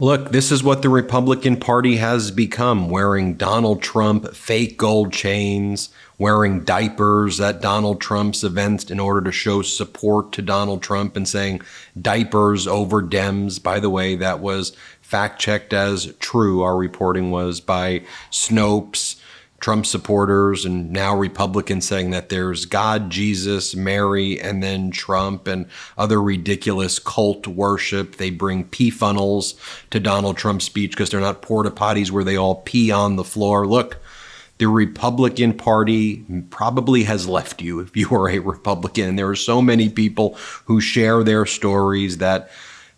Look, this is what the Republican Party has become, wearing Donald Trump fake gold chains, wearing diapers at Donald Trump's events in order to show support to Donald Trump and saying diapers over Dems. By the way, that was fact-checked as true. Our reporting was by Snopes, Trump supporters, and now Republicans saying that there's God, Jesus, Mary, and then Trump and other ridiculous cult worship. They bring pee funnels to Donald Trump's speech because they're not porta potties where they all pee on the floor. Look, the Republican Party probably has left you if you are a Republican. And there are so many people who share their stories that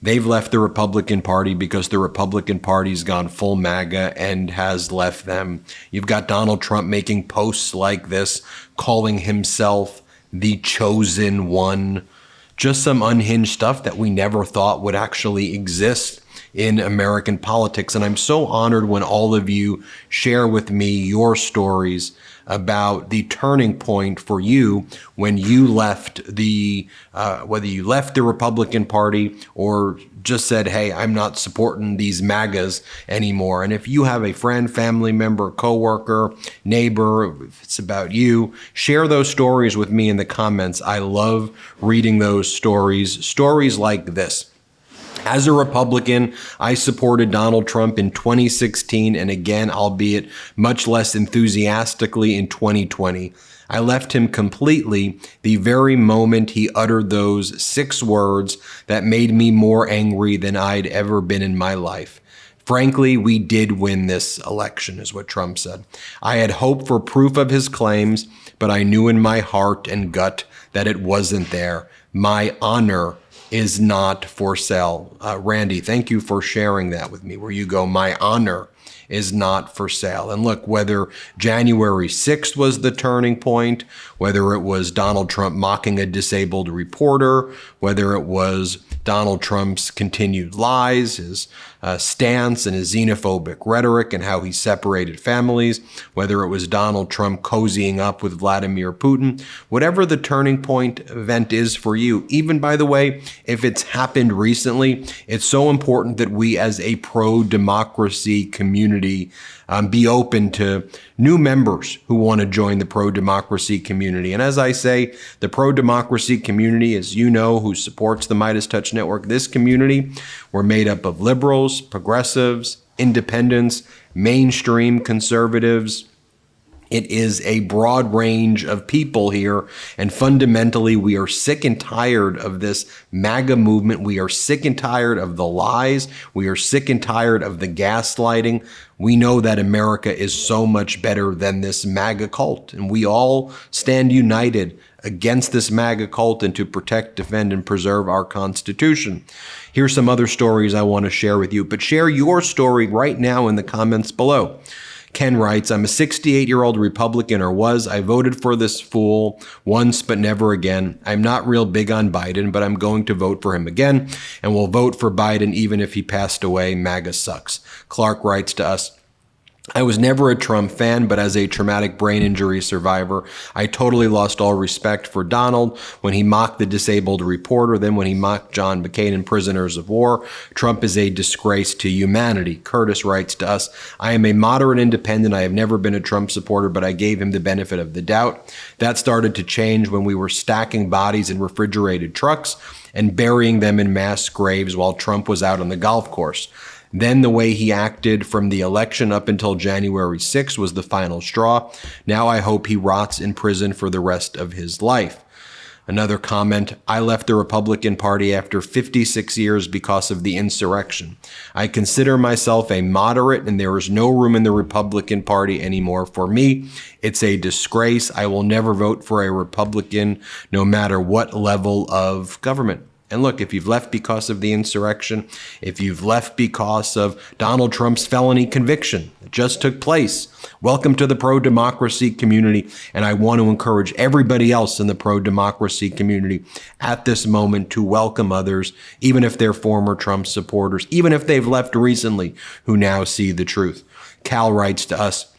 they've left the Republican Party because the Republican Party's gone full MAGA and has left them. You've got Donald Trump making posts like this, calling himself the chosen one. Just some unhinged stuff that we never thought would actually exist in American politics. And I'm so honored when all of you share with me your stories about the turning point for you when you left whether you left the Republican Party or just said, hey, I'm not supporting these MAGAs anymore. And if you have a friend, family member, coworker, neighbor, if it's about you, share those stories with me in the comments. I love reading those stories like this. As a Republican, I supported Donald Trump in 2016 and again, albeit much less enthusiastically, in 2020. I left him completely the very moment he uttered those 6 words that made me more angry than I'd ever been in my life. Frankly, we did win this election, is what Trump said. I had hoped for proof of his claims, but I knew in my heart and gut that it wasn't there. My honor is not for sale. Randy, thank you for sharing that with me, where you go, my honor is not for sale. And look, whether January 6th was the turning point, whether it was Donald Trump mocking a disabled reporter, whether it was Donald Trump's continued lies, his stance and his xenophobic rhetoric and how he separated families, whether it was Donald Trump cozying up with Vladimir Putin, whatever the turning point event is for you, even, by the way, if it's happened recently, it's so important that we as a pro-democracy community be open to new members who want to join the pro-democracy community. And as I say, the pro-democracy community, as you know, who supports the MeidasTouch network, this community, we're made up of liberals, progressives, independents, mainstream conservatives. It is a broad range of people here, and fundamentally, we are sick and tired of this MAGA movement. We are sick and tired of the lies. We are sick and tired of the gaslighting. We know that America is so much better than this MAGA cult, and we all stand united against this MAGA cult and to protect, defend, and preserve our Constitution. Here's some other stories I want to share with you, but share your story right now in the comments below. Ken writes, I'm a 68-year-old Republican, or was. I voted for this fool once, but never again. I'm not real big on Biden, but I'm going to vote for him again, and will vote for Biden even if he passed away. MAGA sucks. Clark writes to us, I was never a Trump fan, but as a traumatic brain injury survivor, I totally lost all respect for Donald when he mocked the disabled reporter, then when he mocked John McCain and prisoners of war. Trump is a disgrace to humanity. Curtis writes to us, I am a moderate independent. I have never been a Trump supporter, but I gave him the benefit of the doubt. That started to change when we were stacking bodies in refrigerated trucks and burying them in mass graves while Trump was out on the golf course. Then the way he acted from the election up until January 6th was the final straw. Now I hope he rots in prison for the rest of his life. Another comment, I left the Republican Party after 56 years because of the insurrection. I consider myself a moderate, and there is no room in the Republican Party anymore for me. It's a disgrace. I will never vote for a Republican, no matter what level of government. And look, if you've left because of the insurrection, if you've left because of Donald Trump's felony conviction that just took place, welcome to the pro-democracy community. And I want to encourage everybody else in the pro-democracy community at this moment to welcome others, even if they're former Trump supporters, even if they've left recently, who now see the truth. Cal writes to us,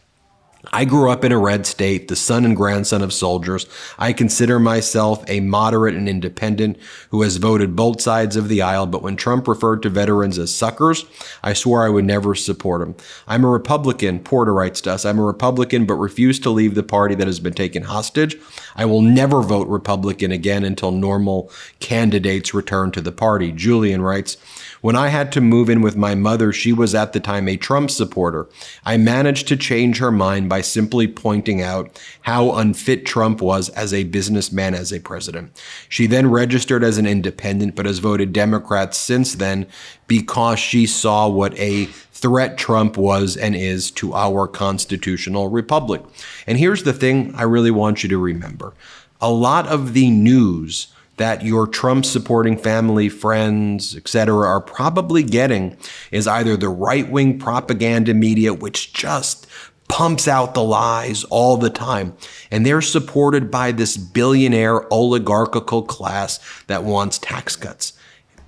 I grew up in a red state, the son and grandson of soldiers. I consider myself a moderate and independent who has voted both sides of the aisle, but when Trump referred to veterans as suckers, I swore I would never support him. I'm a Republican, Porter writes to us. I'm a Republican, but refuse to leave the party that has been taken hostage. I will never vote Republican again until normal candidates return to the party. Julian writes, when I had to move in with my mother, she was at the time a Trump supporter. I managed to change her mind by simply pointing out how unfit Trump was as a businessman, as a president. She then registered as an independent, but has voted Democrat since then because she saw what a threat Trump was and is to our constitutional republic. And here's the thing I really want you to remember. A lot of the news that your Trump supporting family, friends, etc. are probably getting is either the right-wing propaganda media, which just pumps out the lies all the time. And they're supported by this billionaire oligarchical class that wants tax cuts.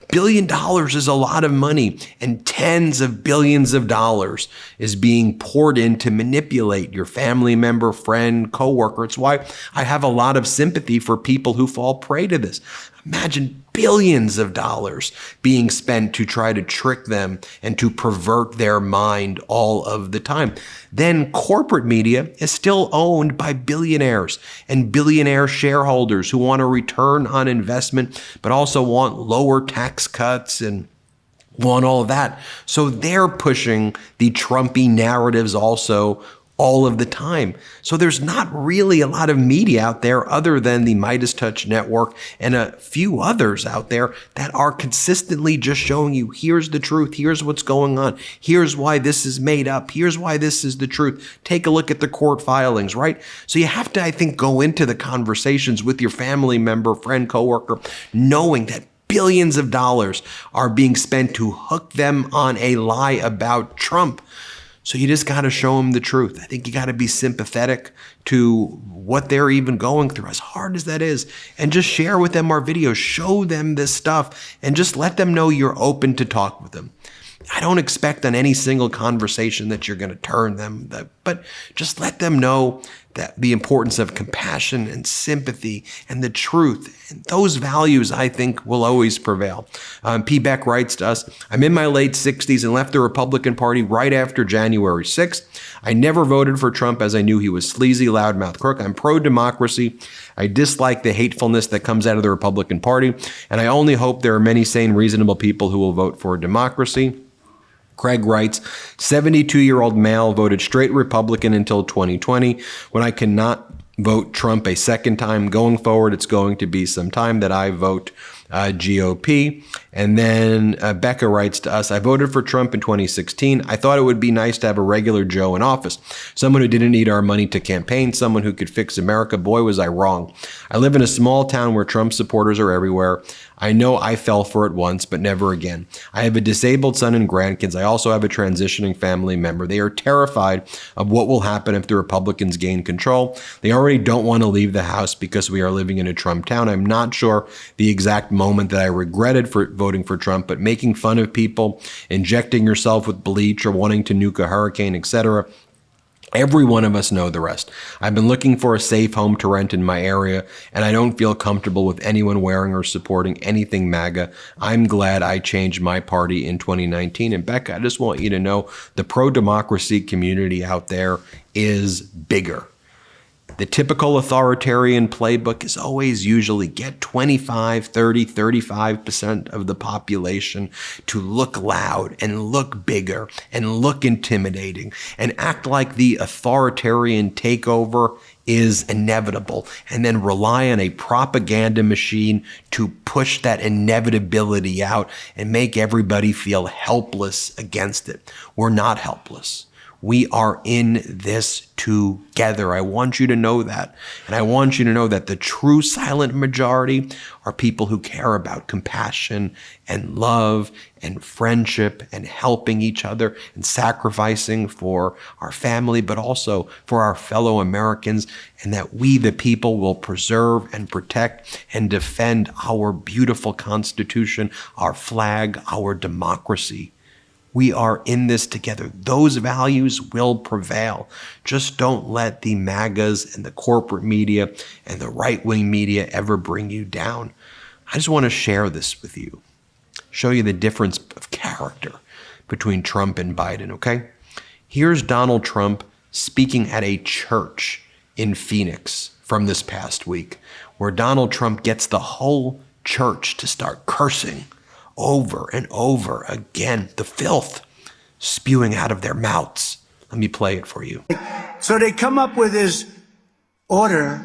$1 billion is a lot of money, and tens of billions of dollars is being poured in to manipulate your family member, friend, coworker. It's why I have a lot of sympathy for people who fall prey to this. Imagine billions of dollars being spent to try to trick them and to pervert their mind all of the time. Then corporate media is still owned by billionaires and billionaire shareholders who want a return on investment, but also want lower tax cuts and want all of that. So they're pushing the Trumpy narratives also all of the time. So there's not really a lot of media out there other than the MeidasTouch network and a few others out there that are consistently just showing you, here's the truth, here's what's going on, here's why this is made up, here's why this is the truth. Take a look at the court filings, right? So you have to, I think, go into the conversations with your family member, friend, coworker, knowing that billions of dollars are being spent to hook them on a lie about Trump. So you just got to show them the truth. I think you got to be sympathetic to what they're even going through, as hard as that is, and just share with them our videos, show them this stuff, and just let them know you're open to talk with them. I don't expect on any single conversation that you're going to turn them, but just let them know that the importance of compassion and sympathy and the truth. And those values, I think, will always prevail. P. Beck writes to us, I'm in my late 60s and left the Republican Party right after January 6th. I never voted for Trump as I knew he was sleazy, loudmouth crook. I'm pro-democracy. I dislike the hatefulness that comes out of the Republican Party, and I only hope there are many sane, reasonable people who will vote for democracy. Craig writes, 72-year-old male, voted straight Republican until 2020. When I cannot vote Trump a second time going forward, it's going to be some time that I vote GOP. And then Becca writes to us, I voted for Trump in 2016. I thought it would be nice to have a regular Joe in office, someone who didn't need our money to campaign, someone who could fix America. Boy, was I wrong. I live in a small town where Trump supporters are everywhere. I know I fell for it once, but never again. I have a disabled son and grandkids. I also have a transitioning family member. They are terrified of what will happen if the Republicans gain control. They already don't want to leave the house because we are living in a Trump town. I'm not sure the exact moment that I regretted for voting for Trump, but making fun of people, injecting yourself with bleach or wanting to nuke a hurricane, etc., every one of us know the rest. I've been looking for a safe home to rent in my area, and I don't feel comfortable with anyone wearing or supporting anything MAGA. I'm glad I changed my party in 2019. And Becca, I just want you to know the pro-democracy community out there is bigger. The typical authoritarian playbook is always usually get 25, 30, 35% of the population to look loud and look bigger and look intimidating and act like the authoritarian takeover is inevitable, and then rely on a propaganda machine to push that inevitability out and make everybody feel helpless against it. We're not helpless. We are in this together. I want you to know that. And I want you to know that the true silent majority are people who care about compassion and love and friendship and helping each other and sacrificing for our family, but also for our fellow Americans, and that we, the people, will preserve and protect and defend our beautiful Constitution, our flag, our democracy We are in this together. Those values will prevail. Just don't let the MAGAs and the corporate media and the right-wing media ever bring you down. I just want to share this with you, show you the difference of character between Trump and Biden, okay? Here's Donald Trump speaking at a church in Phoenix from this past week, where Donald Trump gets the whole church to start cursing over and over again, the filth spewing out of their mouths. Let me play it for you. So they come up with this order.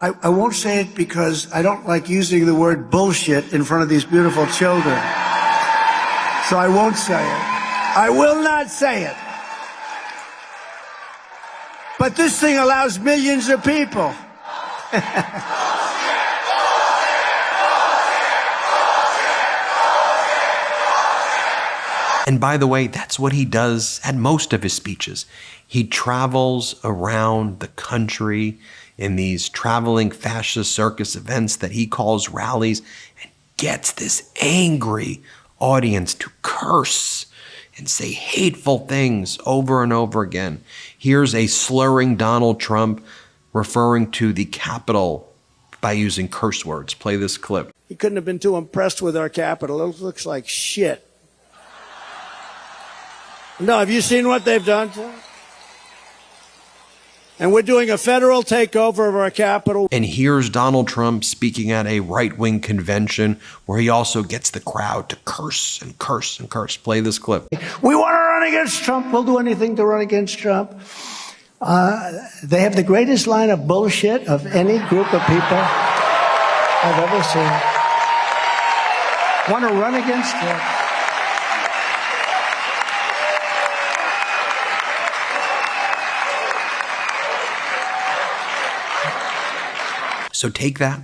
I won't say it because I don't like using the word bullshit in front of these beautiful children. So I won't say it. I will not say it. But this thing allows millions of people. And by the way, that's what he does at most of his speeches. He travels around the country in these traveling fascist circus events that he calls rallies and gets this angry audience to curse and say hateful things over and over again. Here's a slurring Donald Trump referring to the Capitol by using curse words. Play this clip. He couldn't have been too impressed with our Capitol. It looks like shit. No, have you seen what they've done to us? And we're doing a federal takeover of our Capitol. And here's Donald Trump speaking at a right-wing convention where he also gets the crowd to curse and curse and curse. Play this clip. We want to run against Trump. We'll do anything to run against Trump. They have the greatest line of bullshit of any group of people I've ever seen. Want to run against Trump. So take that.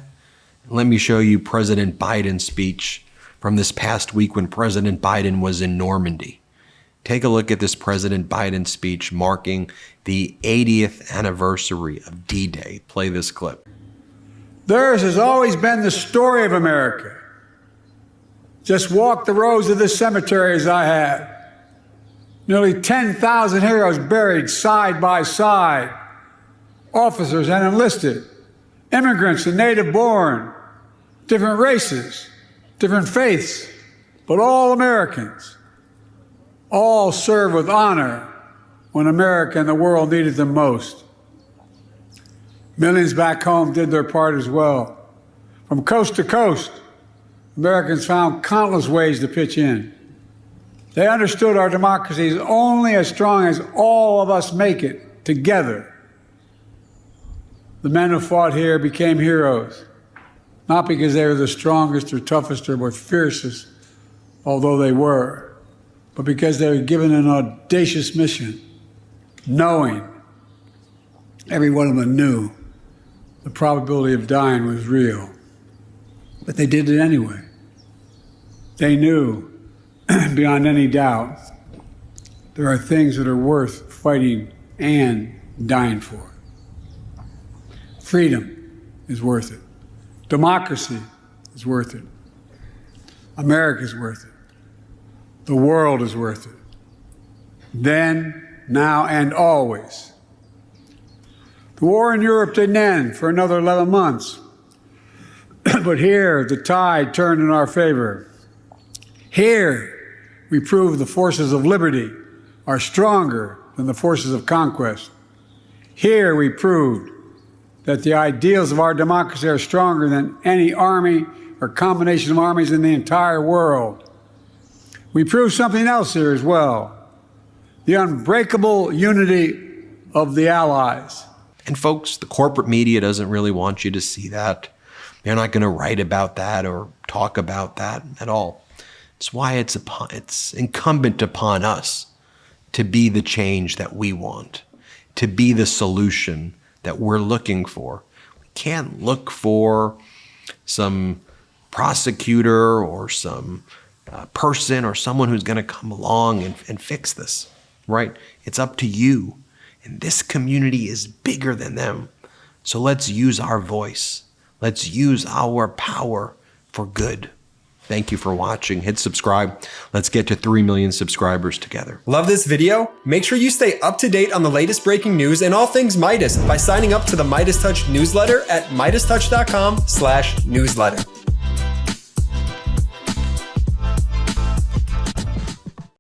Let me show you President Biden's speech from this past week when President Biden was in Normandy. Take a look at this President Biden speech marking the 80th anniversary of D-Day. Play this clip. Theirs has always been the story of America. Just walk the rows of this cemetery as I have. Nearly 10,000 heroes buried side by side. Officers and enlisted. Immigrants and native-born, different races, different faiths, but all Americans, all serve with honor when America and the world needed them most. Millions back home did their part as well. From coast to coast, Americans found countless ways to pitch in. They understood our democracy is only as strong as all of us make it together. The men who fought here became heroes, not because they were the strongest or toughest or most fiercest, although they were, but because they were given an audacious mission, knowing, every one of them knew, the probability of dying was real. But they did it anyway. They knew, beyond any doubt, there are things that are worth fighting and dying for. Freedom is worth it. Democracy is worth it. America is worth it. The world is worth it. Then, now, and always. The war in Europe didn't end for another 11 months. But here, the tide turned in our favor. Here, we proved the forces of liberty are stronger than the forces of conquest. Here, we proved that the ideals of our democracy are stronger than any army or combination of armies in the entire world. We proved something else here as well, the unbreakable unity of the Allies. And folks, the corporate media doesn't really want you to see that. They're not going to write about that or talk about that at all. It's why it's incumbent upon us to be the change that we want, to be the solution that we're looking for. We can't look for some prosecutor or some person or someone who's going to come along and fix this, right? It's up to you. And this community is bigger than them. So let's use our voice. Let's use our power for good. Thank you for watching. Hit subscribe. Let's get to 3 million subscribers together. Love this video? Make sure you stay up to date on the latest breaking news and all things Midas by signing up to the MeidasTouch newsletter at MeidasTouch.com/newsletter.